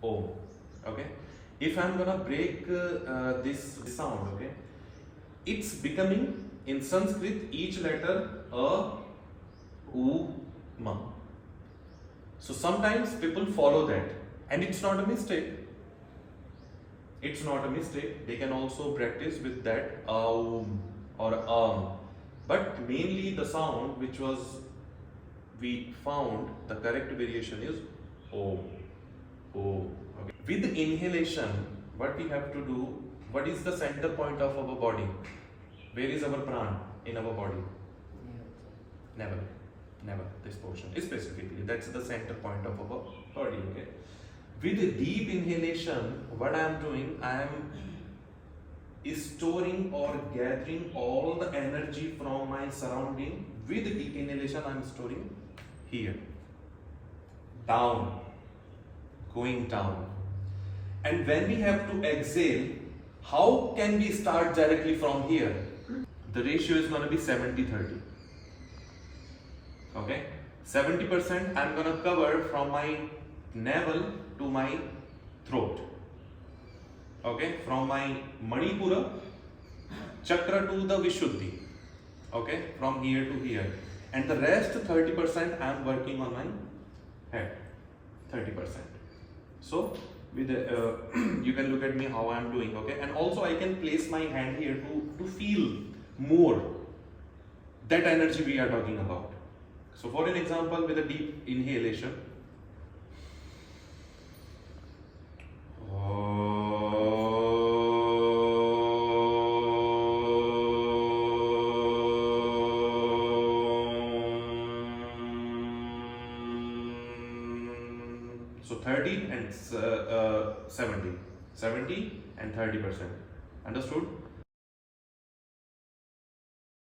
Om. Okay. If I'm gonna break this sound, okay, it's becoming in Sanskrit each letter a, u, ma. So sometimes people follow that, and it's not a mistake. It's not a mistake. They can also practice with that aum or but mainly the sound which was we found the correct variation is om. Om. Okay. With inhalation, what we have to do? What is the center point of our body? Where is our pran in our body? Never. Never. This portion specifically. That's the center point of our body. Okay. With deep inhalation, what I am doing, I am storing or gathering all the energy from my surrounding. With deep inhalation, I am storing here, down, going down. And when we have to exhale, how can we start directly from here? The ratio is going to be 70-30. Okay, 70% I am going to cover from my navel to my throat. Okay, from my Manipura chakra to the Vishuddhi. Okay, from here to here. And the rest 30% I am working on my head. 30%. So with you can look at me how I am doing. Okay, and also I can place my hand here to feel more that energy we are talking about. So for an example, with a deep inhalation, so 30 and 70 and 30%. Understood?